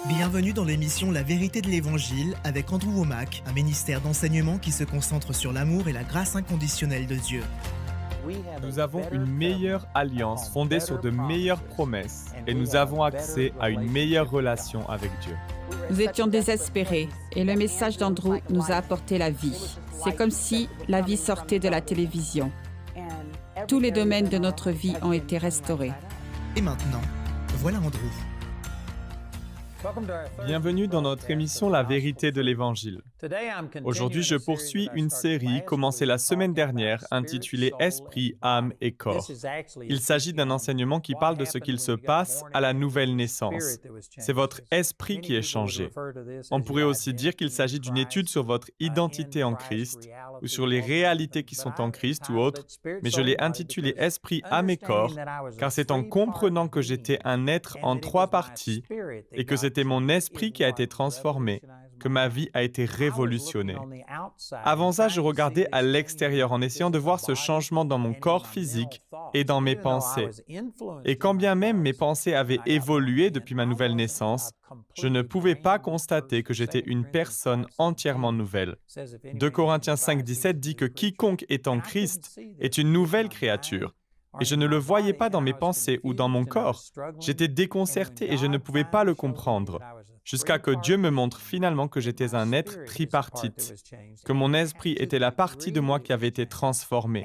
Bienvenue dans l'émission La vérité de l'Évangile avec Andrew Womack, un ministère d'enseignement qui se concentre sur l'amour et la grâce inconditionnelle de Dieu. Nous avons une meilleure alliance fondée sur de meilleures promesses et nous avons accès à une meilleure relation avec Dieu. Nous étions désespérés et le message d'Andrew nous a apporté la vie. C'est comme si la vie sortait de la télévision. Tous les domaines de notre vie ont été restaurés. Et maintenant, voilà Andrew. Bienvenue dans notre émission La vérité de l'Évangile. Aujourd'hui, je poursuis une série commencée la semaine dernière intitulée Esprit, âme et corps. Il s'agit d'un enseignement qui parle de ce qu'il se passe à la nouvelle naissance. C'est votre esprit qui est changé. On pourrait aussi dire qu'il s'agit d'une étude sur votre identité en Christ ou sur les réalités qui sont en Christ ou autres, mais je l'ai intitulé Esprit, âme et corps car c'est en comprenant que j'étais un être en trois parties et que c'était mon esprit qui a été transformé, que ma vie a été révolutionnée. Avant ça, je regardais à l'extérieur en essayant de voir ce changement dans mon corps physique et dans mes pensées. Et quand bien même mes pensées avaient évolué depuis ma nouvelle naissance, je ne pouvais pas constater que j'étais une personne entièrement nouvelle. 2 Corinthiens 5,17 dit que quiconque est en Christ est une nouvelle créature. Et je ne le voyais pas dans mes pensées ou dans mon corps. J'étais déconcerté et je ne pouvais pas le comprendre, jusqu'à que Dieu me montre finalement que j'étais un être tripartite, que mon esprit était la partie de moi qui avait été transformée.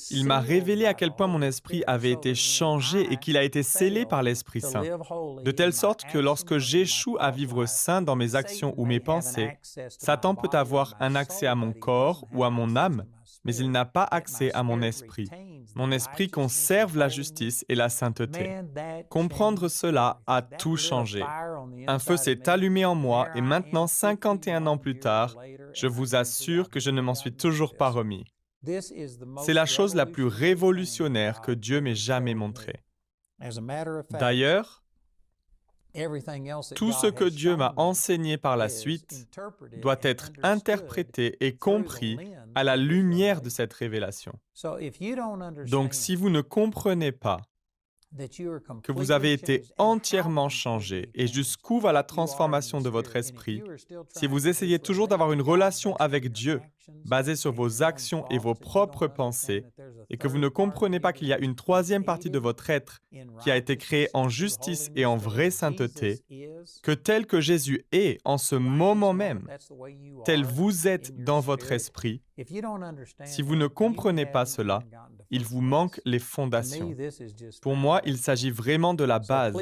Il m'a révélé à quel point mon esprit avait été changé et qu'il a été scellé par l'Esprit Saint, de telle sorte que lorsque j'échoue à vivre sain dans mes actions ou mes pensées, Satan peut avoir un accès à mon corps ou à mon âme, mais il n'a pas accès à mon esprit. Mon esprit conserve la justice et la sainteté. Comprendre cela a tout changé. Un feu s'est allumé en moi et maintenant, 51 ans plus tard, je vous assure que je ne m'en suis toujours pas remis. C'est la chose la plus révolutionnaire que Dieu m'ait jamais montrée. D'ailleurs, tout ce que Dieu m'a enseigné par la suite doit être interprété et compris à la lumière de cette révélation. Donc, si vous ne comprenez pas que vous avez été entièrement changé et jusqu'où va la transformation de votre esprit, si vous essayez toujours d'avoir une relation avec Dieu basée sur vos actions et vos propres pensées, et que vous ne comprenez pas qu'il y a une troisième partie de votre être qui a été créée en justice et en vraie sainteté, que tel que Jésus est en ce moment même, tel vous êtes dans votre esprit, si vous ne comprenez pas cela, il vous manque les fondations. Pour moi, il s'agit vraiment de la base.